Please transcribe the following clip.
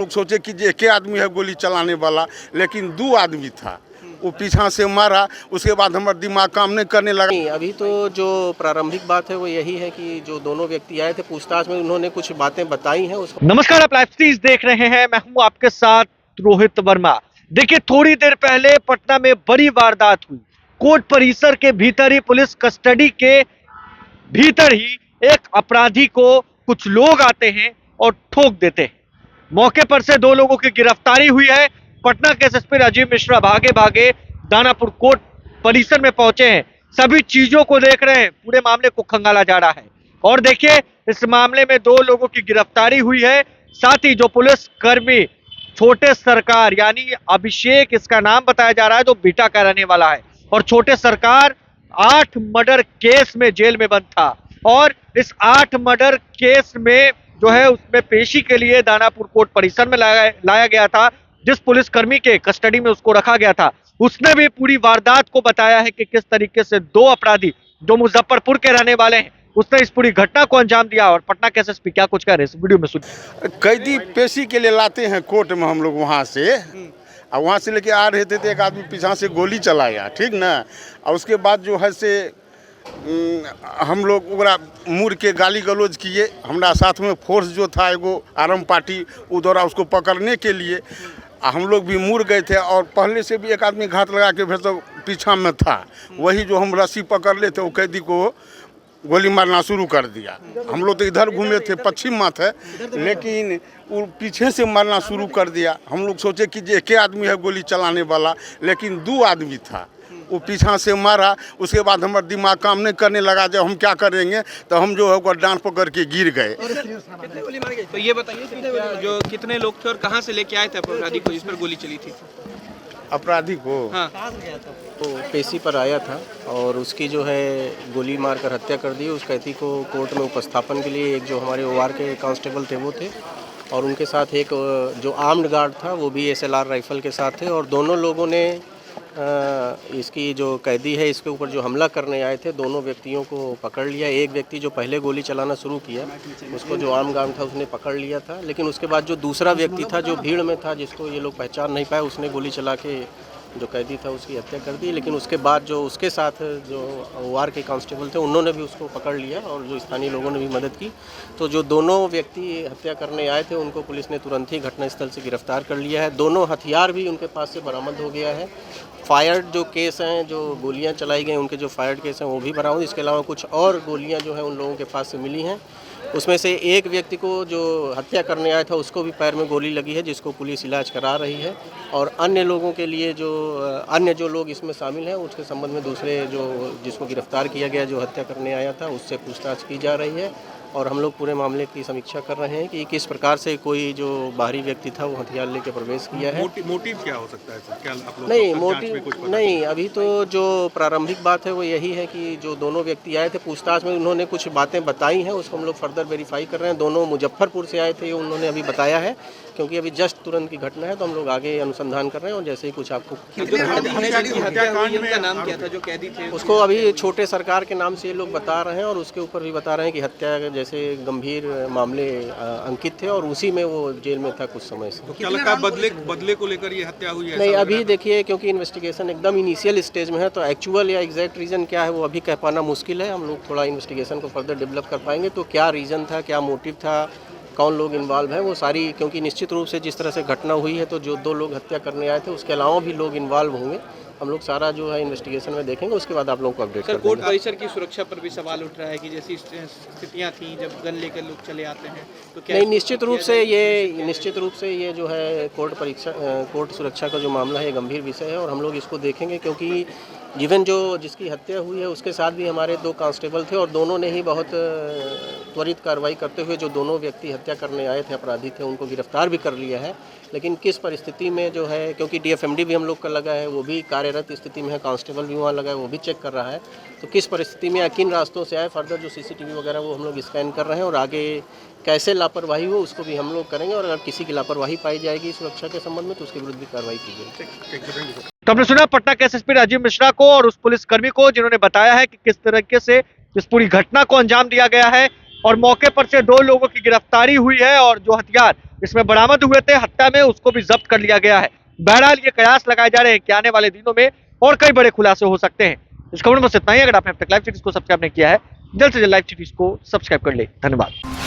लोग सोचे कि एक ही आदमी है गोली चलाने वाला, लेकिन 2 आदमी था। वो पीछा से मारा, उसके बाद हमारा दिमाग काम नहीं करने लगा। नहीं, अभी तो जो प्रारंभिक बात है वो यही है कि जो दोनों व्यक्ति आए थे, पूछताछ में उन्होंने कुछ बातें बताई हैं उसको। नमस्कार, आप लाइव स्ट्रीम देख रहे हैं। मैं हूं आपके साथ रोहित वर्मा। देखिए, थोड़ी देर पहले पटना में बड़ी वारदात हुई। कोर्ट परिसर के भीतर ही, पुलिस कस्टडी के भीतर ही एक अपराधी को कुछ लोग आते हैं और ठोक देते हैं। मौके पर से 2 लोगों की गिरफ्तारी हुई है। पटना के एसएसपी राजीव मिश्रा भागे भागे दानापुर कोर्ट परिसर में पहुंचे हैं। सभी चीजों को देख रहे हैं, पूरे मामले को खंगाला जा रहा है। और देखिए, इस मामले में 2 लोगों की गिरफ्तारी हुई है। साथ ही जो पुलिस कर्मी छोटे सरकार, यानी अभिषेक इसका नाम बताया जा रहा है, जो बीटा का रहने वाला है, और छोटे सरकार 8 मर्डर केस में जेल में बंद था। और इस 8 मर्डर केस में जो है, उसमें पेशी के लिए दानापुर कोर्ट परिसर में लाया गया था। जिस पुलिसकर्मी के कस्टडी में उसको रखा गया था, उसने भी पूरी वारदात को बताया है कि किस तरीके से 2 अपराधी जो मुजफ्फरपुर के रहने वाले हैं, उसने इस पूरी घटना को अंजाम दिया। और पटना के एसएसपी क्या कुछ कह रहे हैं, इस वीडियो में सुनिए। कैदी पेशी के लिए लाते हैं कोर्ट में हम लोग वहाँ से, और वहाँ से लेके आ रहे थे तो एक आदमी पीछा से गोली चलाया, ठीक ना। और उसके बाद जो है से हम लोग ओकरा मुड़ के गाली गलौज किए। हमारा साथ में फोर्स जो था एगो आरम पार्टी, वो दौरा उसको पकड़ने के लिए हम लोग भी मुड़ गए थे। और पहले से भी एक आदमी घात लगा के फिर तो पीछा में था, वही जो हम रस्सी पकड़ लेते वो कैदी को गोली मारना शुरू कर दिया। हम लोग तो इधर घूमे थे, पश्चिम में थे, लेकिन वो पीछे से मारना शुरू कर दिया। हम लोग सोचे कि एक ही आदमी है गोली चलाने वाला, लेकिन 2 आदमी था। वो पीछा से मारा, उसके बाद हमारा दिमाग काम नहीं करने लगा। जब हम क्या करेंगे, तो हम जो है वो डांट पकड़ के गिर गए। कितने गोली मारे गए? तो ये बताइए कि जो कितने लोग थे और कहाँ से लेके आए थे अपराधी को जिस पर गोली चली थी? अपराधी को हाँ, तो पेशी पर आया था और उसकी जो है गोली मारकर हत्या कर दी। उस कैदी को कोर्ट में उपस्थापन के लिए एक जो हमारे ओआर के कांस्टेबल थे वो थे, और उनके साथ एक जो आर्म्ड गार्ड था वो भी SLR राइफल के साथ थे। और दोनों लोगों ने इसकी जो कैदी है इसके ऊपर जो हमला करने आए थे, दोनों व्यक्तियों को पकड़ लिया। एक व्यक्ति जो पहले गोली चलाना शुरू किया, उसको जो आर्म गार्ड था उसने पकड़ लिया था। लेकिन उसके बाद जो दूसरा व्यक्ति था जो भीड़ में था, जिसको ये लोग पहचान नहीं पाए, उसने गोली चला के जो कैदी था उसकी हत्या कर दी। लेकिन उसके बाद जो उसके साथ जो OR के कांस्टेबल थे, उन्होंने भी उसको पकड़ लिया और जो स्थानीय लोगों ने भी मदद की। तो जो दोनों व्यक्ति हत्या करने आए थे, उनको पुलिस ने तुरंत ही घटनास्थल से गिरफ्तार कर लिया है। दोनों हथियार भी उनके पास से बरामद हो गया है। फायर्ड जो केस हैं, जो गोलियां चलाई गई, उनके जो फायर्ड केस हैं वो भी बरामद। इसके अलावा कुछ और गोलियां जो हैं उन लोगों के पास से मिली हैं। उसमें से एक व्यक्ति को जो हत्या करने आया था उसको भी पैर में गोली लगी है, जिसको पुलिस इलाज करा रही है। और अन्य लोगों के लिए अन्य जो लोग इसमें शामिल हैं, उसके संबंध में दूसरे जो जिसको गिरफ्तार किया गया, जो हत्या करने आया था, उससे पूछताछ की जा रही है। और हम लोग पूरे मामले की समीक्षा कर रहे हैं कि किस प्रकार से कोई जो बाहरी व्यक्ति था वो हथियार लेके प्रवेश किया है। मोटिव क्या हो सकता है सर? क्या आप लोग नहीं, मोटिव नहीं, अभी तो जो प्रारंभिक बात है वो यही है कि जो दोनों व्यक्ति आए थे, पूछताछ में उन्होंने कुछ बातें बताई हैं, उसको हम लोग फर्दर वेरीफाई कर रहे हैं। दोनों मुजफ्फरपुर से आए थे, ये उन्होंने अभी बताया है, क्योंकि अभी जस्ट तुरंत की घटना है, तो हम लोग आगे अनुसंधान कर रहे हैं। और जैसे ही कुछ आपको हत्याकांड नाम क्या था जो कैदी थे? उसको अभी छोटे सरकार के नाम से ये लोग बता रहे हैं, और उसके ऊपर भी बता रहे हैं कि हत्या जैसे गंभीर मामले अंकित थे और उसी में वो जेल में था कुछ समय से। तो क्या लगता है बदले को लेकर ये हत्या हुई है? नहीं, अभी देखिए, क्योंकि इन्वेस्टिगेशन एकदम इनिशियल स्टेज में है, तो एक्चुअल या एग्जैक्ट रीज़न क्या है वो अभी कह पाना मुश्किल है। हम लोग थोड़ा इन्वेस्टिगेशन को फर्दर डेवलप कर पाएंगे तो क्या रीज़न था, क्या मोटिव था, कौन लोग इन्वॉल्व हैं, वो सारी, क्योंकि निश्चित रूप से जिस तरह से घटना हुई है तो जो 2 लोग हत्या करने आए थे उसके अलावा भी लोग इन्वॉल्व होंगे। हम लोग सारा जो है इन्वेस्टिगेशन में देखेंगे, उसके बाद आप लोगों को अपडेट सर, कोर्ट परिसर की सुरक्षा पर भी सवाल उठ रहा है कि जैसी स्थितियां थी जब गन लेकर लोग चले आते हैं तो क्या? नहीं, निश्चित रूप से ये जो है कोर्ट सुरक्षा का जो मामला है, ये गंभीर विषय है और हम लोग इसको देखेंगे। क्योंकि इवन जो जिसकी हत्या हुई है उसके साथ भी हमारे 2 कांस्टेबल थे, और दोनों ने ही बहुत त्वरित कार्रवाई करते हुए जो दोनों व्यक्ति हत्या करने आए थे, अपराधी थे, उनको गिरफ्तार भी कर लिया है। लेकिन किस परिस्थिति में जो है, क्योंकि DFMD भी हम लोग का लगा है, वो भी कार्यरत स्थिति में है, कांस्टेबल भी वहाँ लगा है, वो भी चेक कर रहा है। तो किस परिस्थिति में या किन रास्तों से आए, फर्दर जो CCTV वगैरह वो हम लोग स्कैन कर रहे हैं, और आगे कैसे लापरवाही हो उसको भी हम लोग करेंगे। और अगर किसी की लापरवाही पाई जाएगी सुरक्षा के संबंध में तो उसके विरुद्ध भी कार्रवाई की जाएगी। तो हमने सुना पटना के एसएसपी राजीव मिश्रा को और उस पुलिसकर्मी को, जिन्होंने बताया है कि किस तरीके से इस पूरी घटना को अंजाम दिया गया है। और मौके पर से 2 लोगों की गिरफ्तारी हुई है, और जो हथियार इसमें बरामद हुए थे हत्या में, उसको भी जब्त कर लिया गया है। बहरहाल ये कयास लगाए जा रहे हैं कि आने वाले दिनों में और कई बड़े खुलासे हो सकते हैं। इस खबर में बस इतना ही। अगर आपने अब तक लाइव सिटीज को सब्सक्राइब नहीं किया है, जल्द से जल्द लाइव सिटीज को सब्सक्राइब कर ले। धन्यवाद।